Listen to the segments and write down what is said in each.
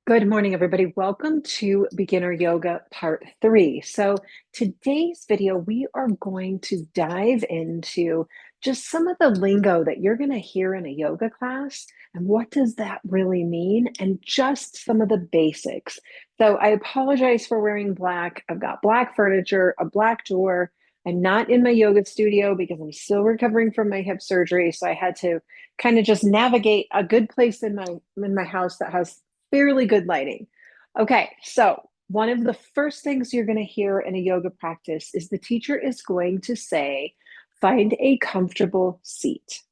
Good morning, everybody. Welcome to Beginner Yoga Part 3. So today's video, we are going to dive into just some of the lingo that you're going to hear in a yoga class and what does that really mean and just some of the basics. So I apologize for wearing black. I've got black furniture, a black door. I'm not in my yoga studio because I'm still recovering from my hip surgery. So I had to kind of just navigate a good place in my house that has fairly good lighting. Okay, so one of the first things you're going to hear in a yoga practice is the teacher is going to say, find a comfortable seat.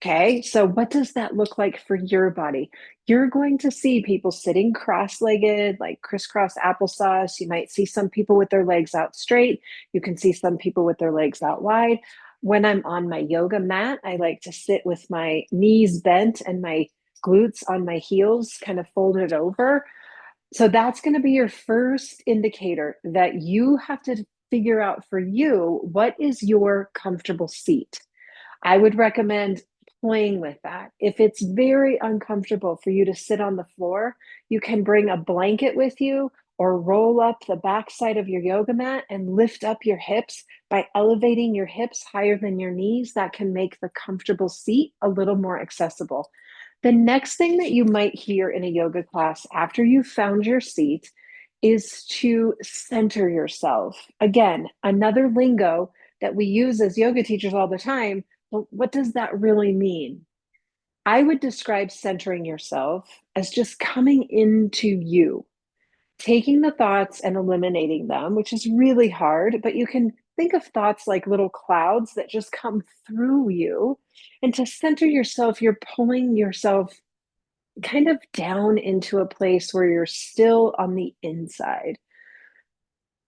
Okay, so what does that look like for your body? You're going to see people sitting cross-legged, like crisscross applesauce. You might see some people with their legs out straight. You can see some people with their legs out wide. When I'm on my yoga mat, I like to sit with my knees bent and my glutes on my heels kind of folded over. So that's going to be your first indicator that you have to figure out for you, what is your comfortable seat? I would recommend playing with that. If it's very uncomfortable for you to sit on the floor, you can bring a blanket with you or roll up the backside of your yoga mat and lift up your hips by elevating your hips higher than your knees. That can make the comfortable seat a little more accessible. The next thing that you might hear in a yoga class after you've found your seat is to center yourself. Again, another lingo that we use as yoga teachers all the time. Well, what does that really mean? I would describe centering yourself as just coming into you, taking the thoughts and eliminating them, which is really hard, but you can think of thoughts like little clouds that just come through you. And to center yourself, you're pulling yourself kind of down into a place where you're still on the inside.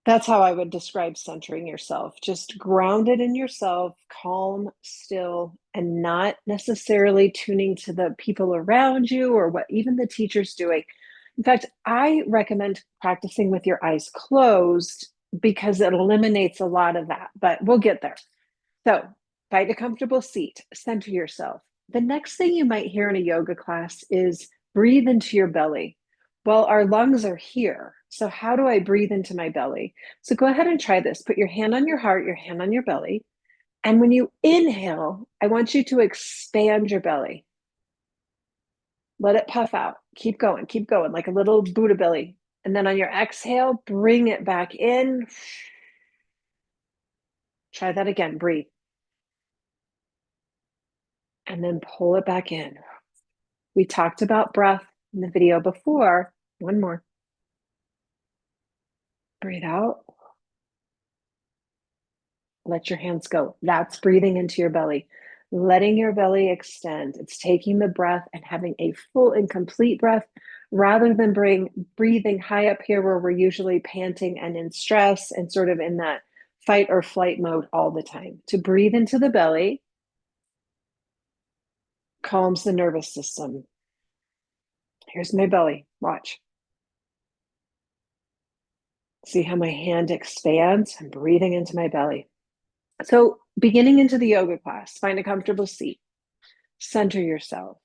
That's how I would describe centering yourself. Just grounded in yourself, calm, still, and not necessarily tuning to the people around you or what even the teacher's doing. In fact, I recommend practicing with your eyes closed because it eliminates a lot of that, but we'll get there. So, find a comfortable seat, center yourself. The next thing you might hear in a yoga class is breathe into your belly. Well, our lungs are here. So, how do I breathe into my belly? So, go ahead and try this. Put your hand on your heart, your hand on your belly. And when you inhale, I want you to expand your belly. Let it puff out. Keep going, like a little Buddha belly. And then on your exhale, bring it back in. Try that again. Breathe. And then pull it back in. We talked about breath in the video before. One more. Breathe out. Let your hands go. That's breathing into your belly, letting your belly extend. It's taking the breath and having a full and complete breath rather than breathing high up here where we're usually panting and in stress and sort of in that fight or flight mode all the time. To breathe into the belly calms the nervous system. Here's my belly. Watch. See how my hand expands? I'm breathing into my belly. So, beginning into the yoga class, find a comfortable seat, center yourself,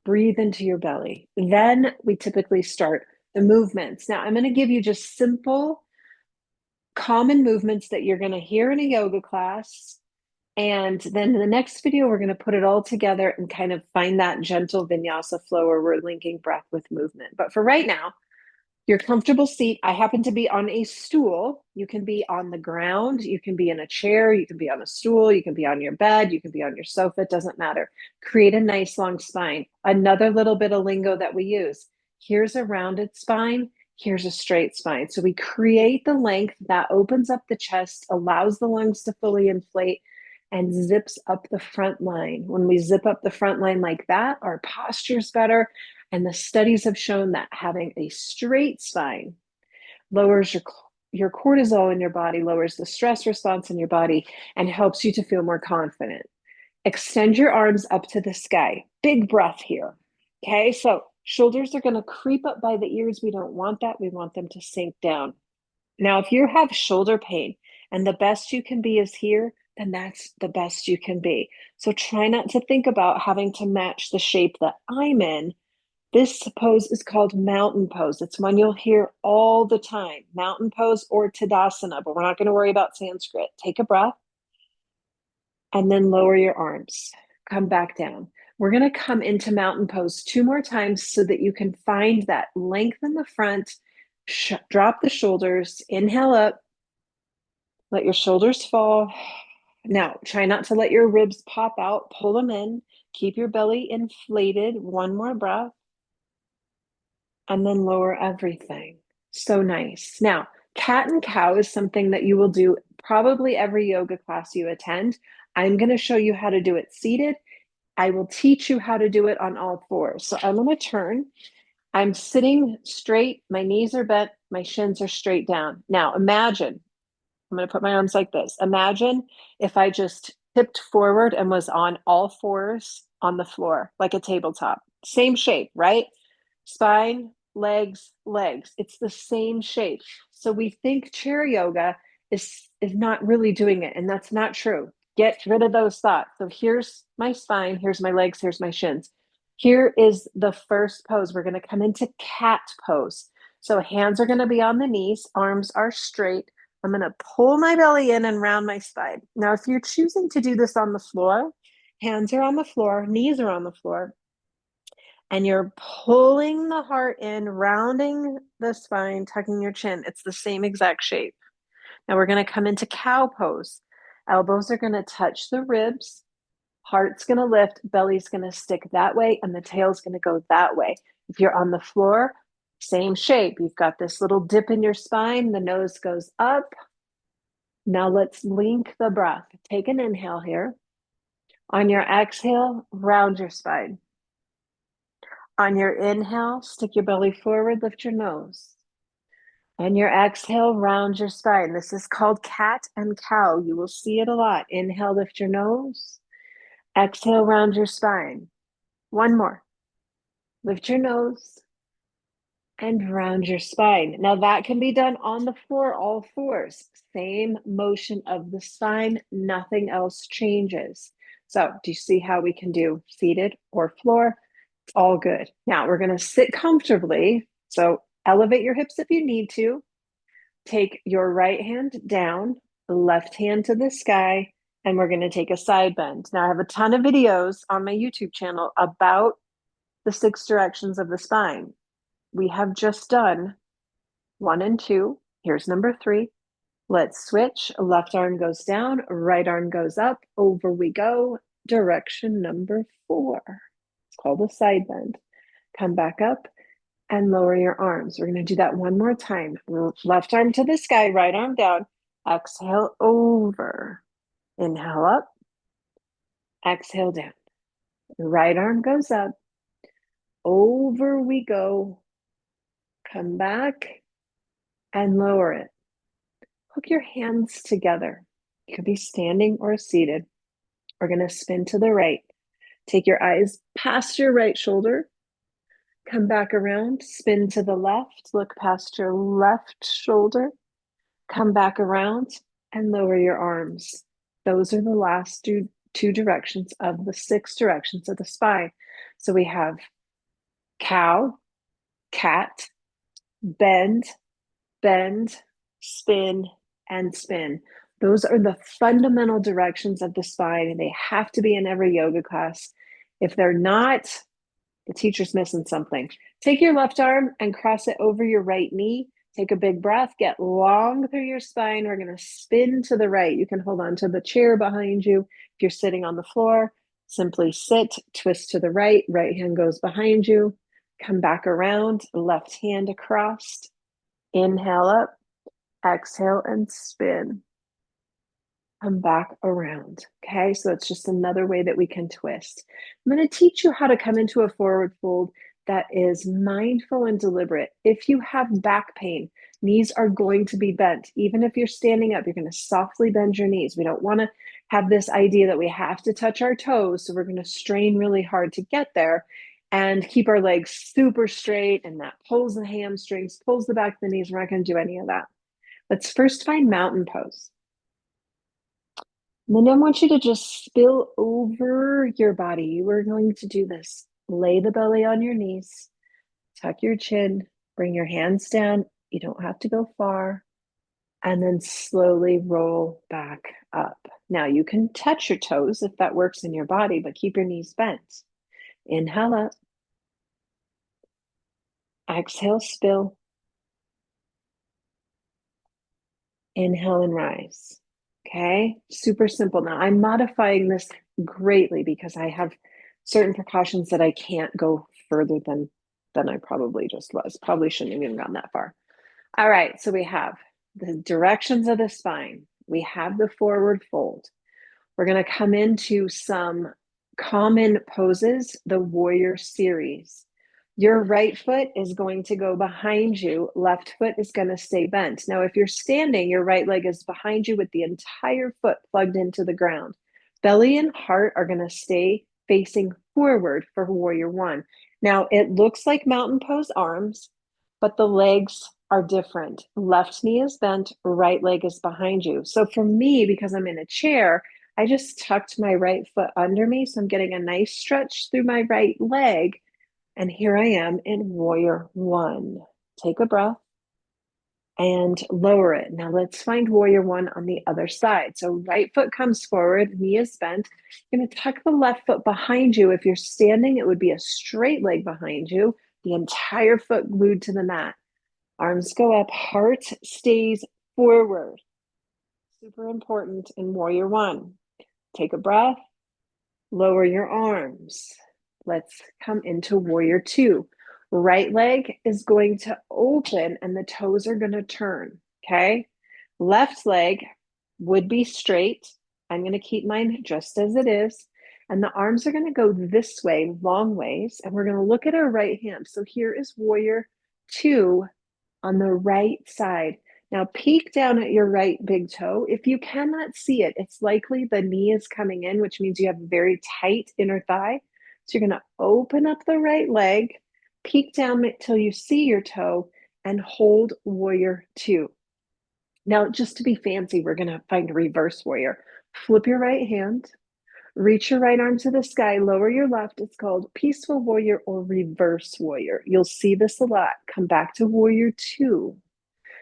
breathe into your belly. Then we typically start the movements. Now, I'm going to give you just simple, common movements that you're going to hear in a yoga class. And then in the next video, we're going to put it all together and kind of find that gentle vinyasa flow where we're linking breath with movement. But for right now, your comfortable seat. I happen to be on a stool. You can be on the ground. You can be in a chair. You can be on a stool. You can be on your bed. You can be on your sofa. It doesn't matter. Create a nice long spine. Another little bit of lingo that we use. Here's a rounded spine. Here's a straight spine. So we create the length that opens up the chest, allows the lungs to fully inflate, and zips up the front line. When we zip up the front line like that, our posture's better. And the studies have shown that having a straight spine lowers your cortisol in your body, lowers the stress response in your body, and helps you to feel more confident. Extend your arms up to the sky. Big breath here. Okay, so shoulders are going to creep up by the ears. We don't want that. We want them to sink down. Now, if you have shoulder pain and the best you can be is here, then that's the best you can be. So try not to think about having to match the shape that I'm in. This pose is called mountain pose. It's one you'll hear all the time, mountain pose or Tadasana, but we're not going to worry about Sanskrit. Take a breath and then lower your arms. Come back down. We're going to come into mountain pose 2 more times so that you can find that length in the front. Drop the shoulders. Inhale up. Let your shoulders fall. Now, try not to let your ribs pop out. Pull them in. Keep your belly inflated. One more breath. And then lower everything. So nice. Now, cat and cow is something that you will do probably every yoga class you attend. I'm going to show you how to do it seated. I will teach you how to do it on all fours. So I'm going to turn. I'm sitting straight. My knees are bent. My shins are straight down. Now, imagine, I'm going to put my arms like this. Imagine if I just tipped forward and was on all fours on the floor, like a tabletop. Same shape, right? Spine, legs, legs. It's the same shape. So we think chair yoga is not really doing it, and that's not true. Get rid of those thoughts. So here's my spine, here's my legs, here's my shins. Here is the first pose. We're going to come into cat pose. So hands are going to be on the knees, arms are straight. I'm going to pull my belly in and round my spine. Now, if you're choosing to do this on the floor, hands are on the floor, knees are on the floor, and you're pulling the heart in, rounding the spine, tucking your chin. It's the same exact shape. Now we're going to come into cow pose. Elbows are going to touch the ribs. Heart's going to lift, belly's going to stick that way, and the tail's going to go that way. If you're on the floor, same shape. You've got this little dip in your spine. The nose goes up. Now let's link the breath. Take an inhale here. On your exhale, round your spine. On your inhale, stick your belly forward, lift your nose. On your exhale, round your spine. This is called cat and cow. You will see it a lot. Inhale, lift your nose. Exhale, round your spine. One more. Lift your nose and round your spine. Now that can be done on the floor, all fours. Same motion of the spine, nothing else changes. So do you see how we can do seated or floor? All good. Now we're going to sit comfortably. So elevate your hips if you need to. Take your right hand down, left hand to the sky, and we're going to take a side bend. Now I have a ton of videos on my YouTube channel about the 6 directions of the spine. We have just done 1 and 2. Here's number 3. Let's switch. Left arm goes down, right arm goes up. Over we go. Direction number 4. It's called a side bend. Come back up and lower your arms. We're going to do that one more time. Left arm to the sky, right arm down. Exhale over. Inhale up. Exhale down. Right arm goes up. Over we go. Come back and lower it. Hook your hands together. You could be standing or seated. We're going to spin to the right. Take your eyes past your right shoulder. Come back around, spin to the left, look past your left shoulder, come back around and lower your arms. Those are the last two directions of the 6 directions of the spine. So we have cow, cat, bend, bend, spin, and spin. Those are the fundamental directions of the spine, and they have to be in every yoga class. If they're not, the teacher's missing something. Take your left arm and cross it over your right knee. Take a big breath, get long through your spine. We're going to spin to the right. You can hold on to the chair behind you. If you're sitting on the floor, simply sit, twist to the right. Right hand goes behind you. Come back around, left hand across. Inhale up, exhale, and spin. Come back around. Okay, so it's just another way that we can twist. I'm going to teach you how to come into a forward fold that is mindful and deliberate. If you have back pain, knees are going to be bent. Even if you're standing up, you're going to softly bend your knees. We don't want to have this idea that we have to touch our toes, so we're going to strain really hard to get there and keep our legs super straight, and that pulls the hamstrings, pulls the back of the knees. We're not going to do any of that. Let's first find mountain pose. And then I want you to just spill over your body. You are going to do this. Lay the belly on your knees. Tuck your chin, bring your hands down. You don't have to go far. And then slowly roll back up. Now you can touch your toes if that works in your body, but keep your knees bent. Inhale up. Exhale, spill. Inhale and rise. Okay, super simple. Now I'm modifying this greatly because I have certain precautions that I can't go further than I probably just was. Probably shouldn't have even gone that far. All right, so we have the directions of the spine. We have the forward fold. We're going to come into some common poses, the warrior series. Your right foot is going to go behind you. Left foot is going to stay bent. Now, if you're standing, your right leg is behind you with the entire foot plugged into the ground. Belly and heart are going to stay facing forward for warrior one. Now, it looks like mountain pose arms, but the legs are different. Left knee is bent, right leg is behind you. So for me, because I'm in a chair, I just tucked my right foot under me. So I'm getting a nice stretch through my right leg. And here I am in warrior one. Take a breath and lower it. Now let's find warrior one on the other side. So right foot comes forward, knee is bent. You're going to tuck the left foot behind you. If you're standing, it would be a straight leg behind you, the entire foot glued to the mat. Arms go up, heart stays forward. Super important in warrior one. Take a breath, lower your arms. Let's come into warrior two. Right leg is going to open and the toes are going to turn. Okay. Left leg would be straight. I'm going to keep mine just as it is. And the arms are going to go this way, long ways. And we're going to look at our right hand. So here is warrior two on the right side. Now peek down at your right big toe. If you cannot see it, it's likely the knee is coming in, which means you have a very tight inner thigh. So you're going to open up the right leg, peek down till you see your toe, and hold warrior two. Now, just to be fancy, we're going to find a reverse warrior. Flip your right hand, reach your right arm to the sky, lower your left. It's called peaceful warrior or reverse warrior. You'll see this a lot. Come back to warrior two.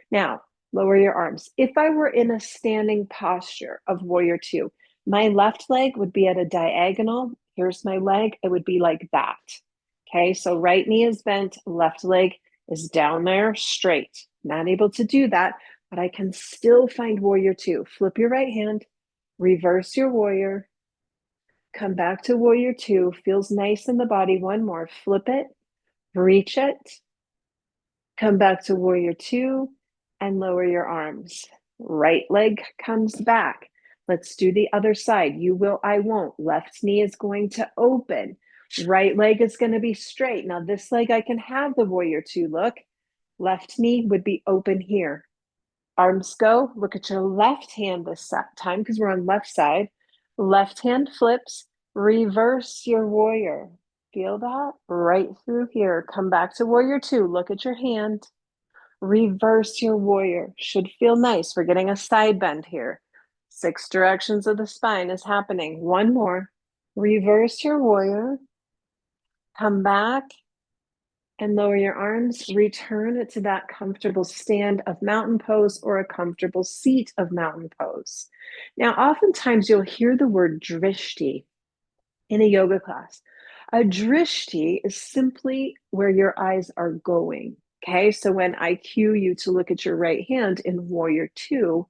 Now, lower your arms. If I were in a standing posture of warrior two, my left leg would be at a diagonal. Here's my leg. It would be like that. Okay, so right knee is bent, left leg is down there straight. Not able to do that, but I can still find warrior two. Flip your right hand, reverse your warrior, come back to warrior two. Feels nice in the body. One more. Flip it, reach it, come back to warrior two, and lower your arms. Right leg comes back. Let's do the other side. You will, I won't. Left knee is going to open. Right leg is going to be straight. Now this leg I can have the warrior two look. Left knee would be open here. Arms go. Look at your left hand this time because we're on left side. Left hand flips. Reverse your warrior. Feel that? Right through here. Come back to warrior two. Look at your hand. Reverse your warrior. Should feel nice. We're getting a side bend here. 6 directions of the spine is happening. One more. Reverse your warrior. Come back and lower your arms. Return to that comfortable stand of mountain pose or a comfortable seat of mountain pose. Now, oftentimes you'll hear the word drishti in a yoga class. A drishti is simply where your eyes are going. Okay, so when I cue you to look at your right hand in warrior two,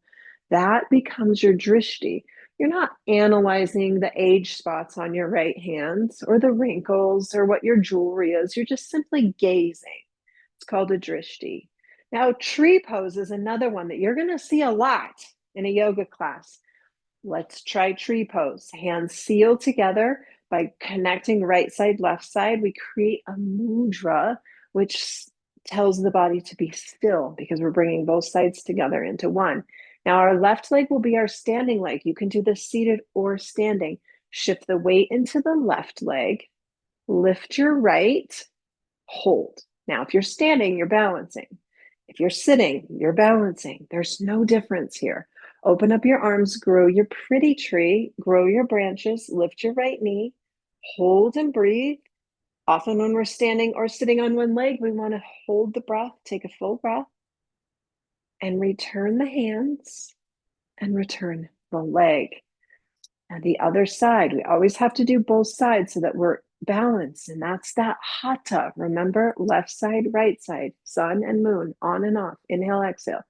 that becomes your drishti. You're not analyzing the age spots on your right hand or the wrinkles or what your jewelry is. You're just simply gazing. It's called a drishti. Now, tree pose is another one that you're going to see a lot in a yoga class. Let's try tree pose. Hands seal together by connecting right side, left side. We create a mudra, which tells the body to be still because we're bringing both sides together into one. Now, our left leg will be our standing leg. You can do this seated or standing. Shift the weight into the left leg. Lift your right. Hold. Now, if you're standing, you're balancing. If you're sitting, you're balancing. There's no difference here. Open up your arms, grow your pretty tree, grow your branches, lift your right knee, hold and breathe. Often when we're standing or sitting on one leg, we want to hold the breath, take a full breath, and return the hands and return the leg. And the other side, we always have to do both sides so that we're balanced. And that's that hatha. Remember, left side, right side, sun and moon, on and off. Inhale, exhale.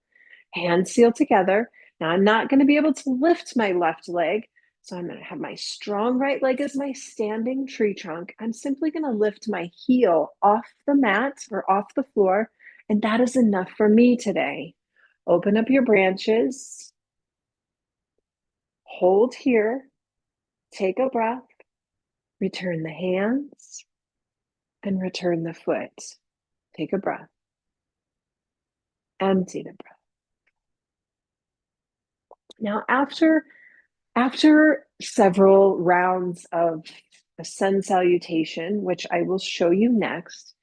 Hands seal together. Now I'm not going to be able to lift my left leg. So I'm going to have my strong right leg as my standing tree trunk. I'm simply going to lift my heel off the mat or off the floor. And that is enough for me today. Open up your branches. Hold here. Take a breath. Return the hands and return the foot. Take a breath. Empty the breath. Now, after several rounds of a sun salutation, which I will show you next,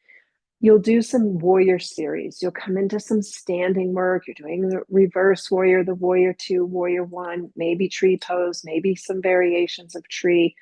you'll do some warrior series. You'll come into some standing work. You're doing the reverse warrior, the warrior two, warrior one, maybe tree pose, maybe some variations of tree.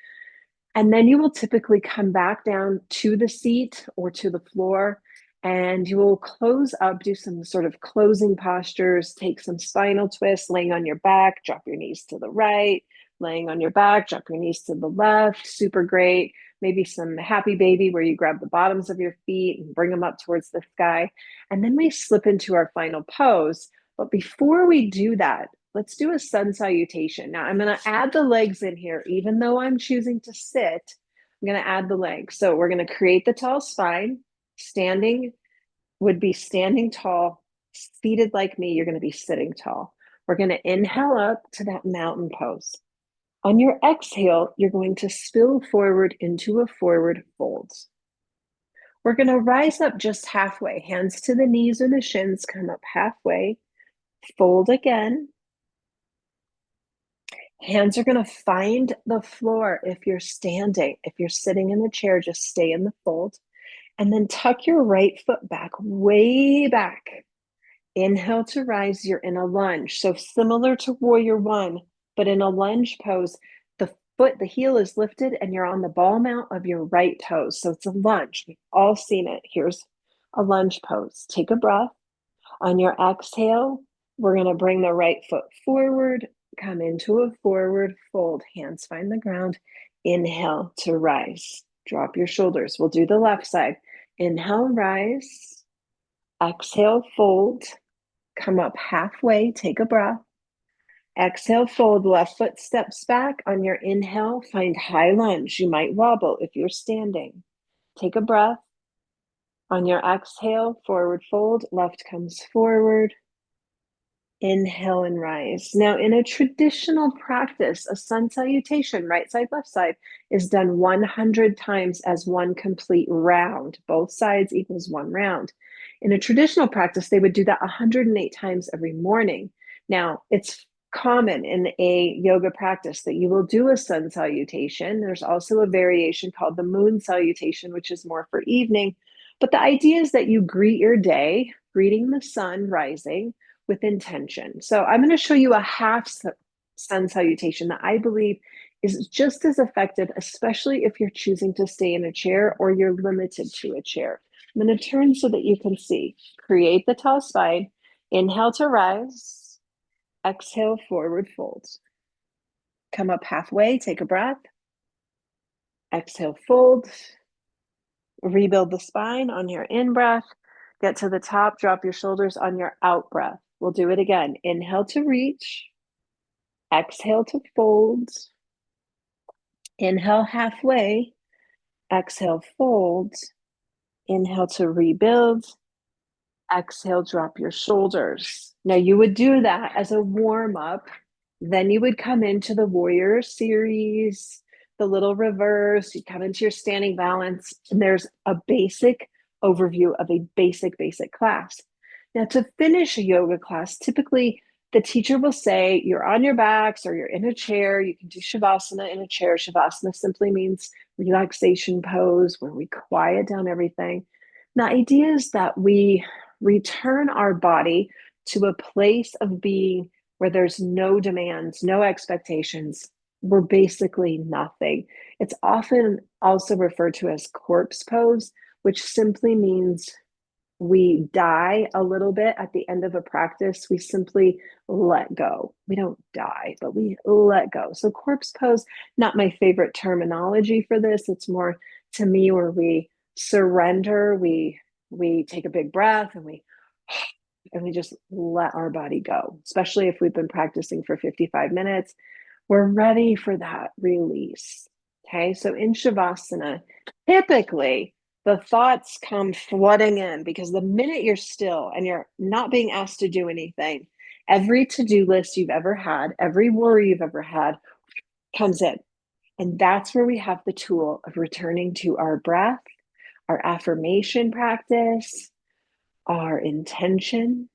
And then you will typically come back down to the seat or to the floor, and you will close up, do some sort of closing postures, take some spinal twists, laying on your back, drop your knees to the right, laying on your back, drop your knees to the left. Super great. Maybe some happy baby where you grab the bottoms of your feet and bring them up towards the sky. And then we slip into our final pose. But before we do that, let's do a sun salutation. Now I'm going to add the legs in here, even though I'm choosing to sit. I'm going to add the legs. So we're going to create the tall spine. Standing would be standing tall. Seated like me, you're going to be sitting tall. We're going to inhale up to that mountain pose. On your exhale, you're going to spill forward into a forward fold. We're going to rise up just halfway. Hands to the knees or the shins, come up halfway. Fold again. Hands are going to find the floor if you're standing. If you're sitting in the chair, just stay in the fold. And then tuck your right foot back, way back. Inhale to rise, you're in a lunge. So similar to warrior one, but in a lunge pose, the heel is lifted and you're on the ball mount of your right toes. So it's a lunge. We've all seen it. Here's a lunge pose. Take a breath. On your exhale, we're going to bring the right foot forward, come into a forward fold. Hands find the ground. Inhale to rise. Drop your shoulders. We'll do the left side. Inhale, rise. Exhale, fold. Come up halfway. Take a breath. Exhale, fold. Left foot steps back. On your inhale, find high lunge. You might wobble if you're standing. Take a breath. On your exhale, forward fold. Left comes forward. Inhale and rise. Now, in a traditional practice, a sun salutation, right side, left side, is done 100 times as one complete round. Both sides equals one round. In a traditional practice, they would do that 108 times every morning. Now, it's common in a yoga practice that you will do a sun salutation. There's also a variation called the moon salutation, which is more for evening. But the idea is that you greet your day, greeting the sun rising, with intention. So I'm going to show you a half sun salutation that I believe is just as effective, especially if you're choosing to stay in a chair or you're limited to a chair. I'm going to turn so that you can see. Create the tall spine. Inhale to rise. Exhale, forward fold. Come up halfway, take a breath. Exhale, fold. Rebuild the spine on your in-breath. Get to the top, drop your shoulders on your out-breath. We'll do it again. Inhale to reach. Exhale to fold. Inhale halfway. Exhale, fold. Inhale to rebuild. Exhale, drop your shoulders. Now you would do that as a warm-up. Then you would come into the warrior series, the little reverse. You come into your standing balance, and there's a basic overview of a basic class. Now, to finish a yoga class, typically the teacher will say you're on your backs or you're in a chair. You can do Shavasana in a chair. Shavasana simply means relaxation pose where we quiet down everything. The idea is that we return our body to a place of being where there's no demands, no expectations, we're basically nothing. It's often also referred to as corpse pose, which simply means we die a little bit at the end of a practice. We simply let go. We don't die, but we let go. So, corpse pose, not my favorite terminology for this. It's more to me where we surrender, we take a big breath and we just let our body go, especially if we've been practicing for 55 minutes. We're ready for that release. Okay. So in Shavasana, typically the thoughts come flooding in because the minute you're still and you're not being asked to do anything, every to do list you've ever had, every worry you've ever had comes in. And that's where we have the tool of returning to our breath, our affirmation practice, our intention,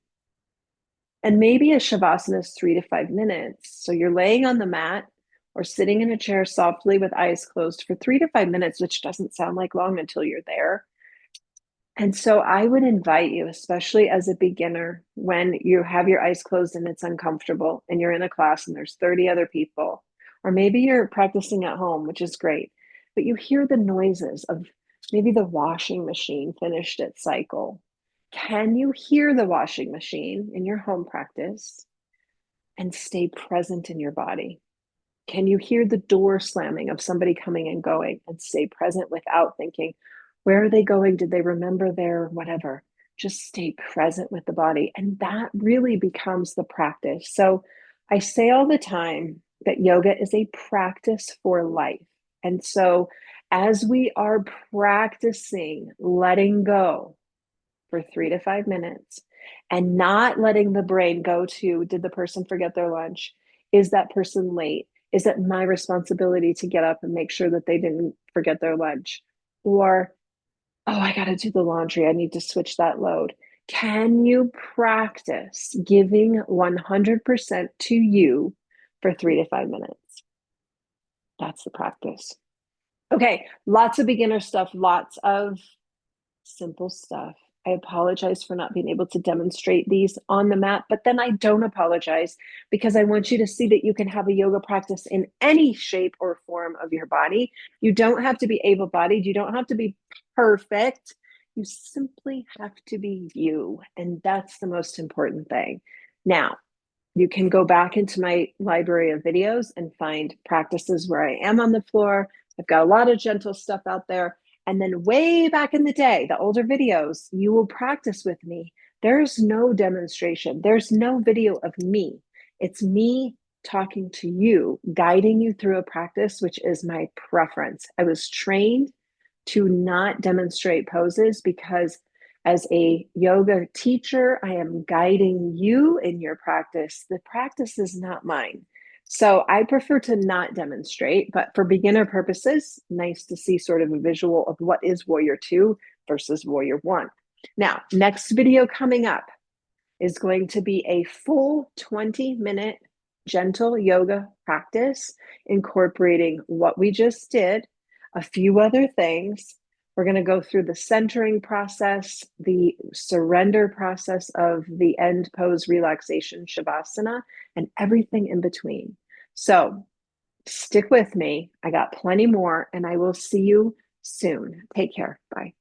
and maybe a shavasana is 3 to 5 minutes. So you're laying on the mat or sitting in a chair softly with eyes closed for 3 to 5 minutes, which doesn't sound like long until you're there. And so I would invite you, especially as a beginner, when you have your eyes closed and it's uncomfortable and you're in a class and there's 30 other people, or maybe you're practicing at home, which is great, but you hear the noises of maybe the washing machine finished its cycle. Can you hear the washing machine in your home practice and stay present in your body? Can you hear the door slamming of somebody coming and going and stay present without thinking, where are they going? Did they remember their whatever? Just stay present with the body. And that really becomes the practice. So I say all the time that yoga is a practice for life. And so as we are practicing letting go for 3 to 5 minutes and not letting the brain go to, did the person forget their lunch? Is that person late? Is it my responsibility to get up and make sure that they didn't forget their lunch? Or, oh, I got to do the laundry. I need to switch that load. Can you practice giving 100% to you for 3 to 5 minutes? That's the practice. Okay, lots of beginner stuff, lots of simple stuff. I apologize for not being able to demonstrate these on the mat, but then I don't apologize because I want you to see that you can have a yoga practice in any shape or form of your body. You don't have to be able bodied, you don't have to be perfect. You simply have to be you. And that's the most important thing. Now, you can go back into my library of videos and find practices where I am on the floor. I've got a lot of gentle stuff out there. And then way back in the day, the older videos, you will practice with me. There's no demonstration. There's no video of me. It's me talking to you, guiding you through a practice, which is my preference. I was trained to not demonstrate poses because as a yoga teacher, I am guiding you in your practice. The practice is not mine. So I prefer to not demonstrate, but for beginner purposes, nice to see sort of a visual of what is Warrior 2 versus Warrior 1. Now, next video coming up is going to be a full 20-minute gentle yoga practice, incorporating what we just did, a few other things. We're going to go through the centering process, the surrender process of the end pose relaxation shavasana, and everything in between. So stick with me. I got plenty more, and I will see you soon. Take care. Bye.